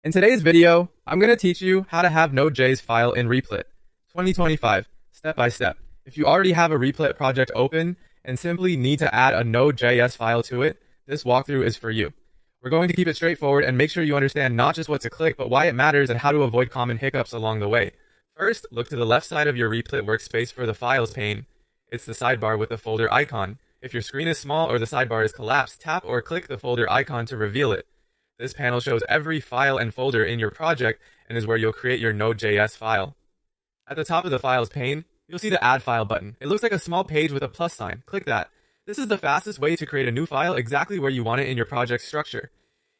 In today's video, I'm going to teach you how to have Node.js file in Replit 2025, step by step. If you already have a Replit project open and simply need to add a Node.js file to it, this walkthrough is for you. We're going to keep it straightforward and make sure you understand not just what to click, but why it matters and how to avoid common hiccups along the way. First, look to the left side of your Replit workspace for the Files pane. It's the sidebar with the folder icon. If your screen is small or the sidebar is collapsed, tap or click the folder icon to reveal it. This panel shows every file and folder in your project and is where you'll create your Node.js file. At the top of the Files pane, you'll see the Add File button. It looks like a small page with a plus sign. Click that. This is the fastest way to create a new file exactly where you want it in your project structure.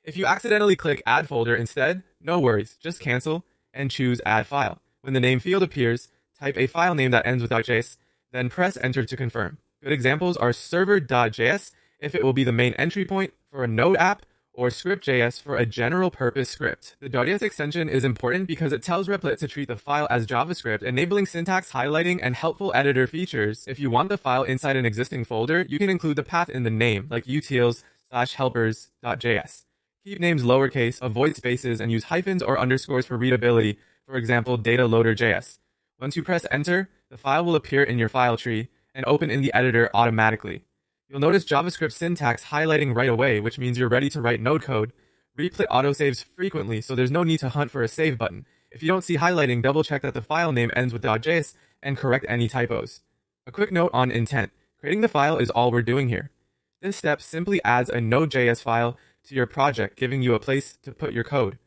If you accidentally click Add Folder instead, no worries, just cancel and choose Add File. When the name field appears, type a file name that ends with .js, then press Enter to confirm. Good examples are server.js if it will be the main entry point for a Node app, or script.js for a general purpose script. The .js extension is important because it tells Replit to treat the file as JavaScript, enabling syntax highlighting and helpful editor features. If you want the file inside an existing folder, you can include the path in the name, like utils/helpers.js. Keep names lowercase, avoid spaces, and use hyphens or underscores for readability, for example, data-loader.js. Once you press enter, the file will appear in your file tree and open in the editor automatically. You'll notice JavaScript syntax highlighting right away, which means you're ready to write Node code. Replit autosaves frequently, so there's no need to hunt for a save button. If you don't see highlighting, double check that the file name ends with .js and correct any typos. A quick note on intent. Creating the file is all we're doing here. This step simply adds a Node.js file to your project, giving you a place to put your code.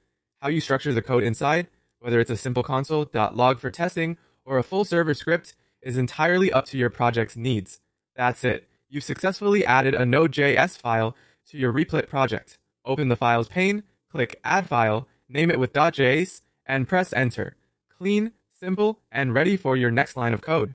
How you structure the code inside, whether it's a simple console.log for testing or a full server script, is entirely up to your project's needs. That's it. You've successfully added a Node.js file to your Replit project. Open the Files pane, click Add File, name it with .js, and press Enter. Clean, simple, and ready for your next line of code.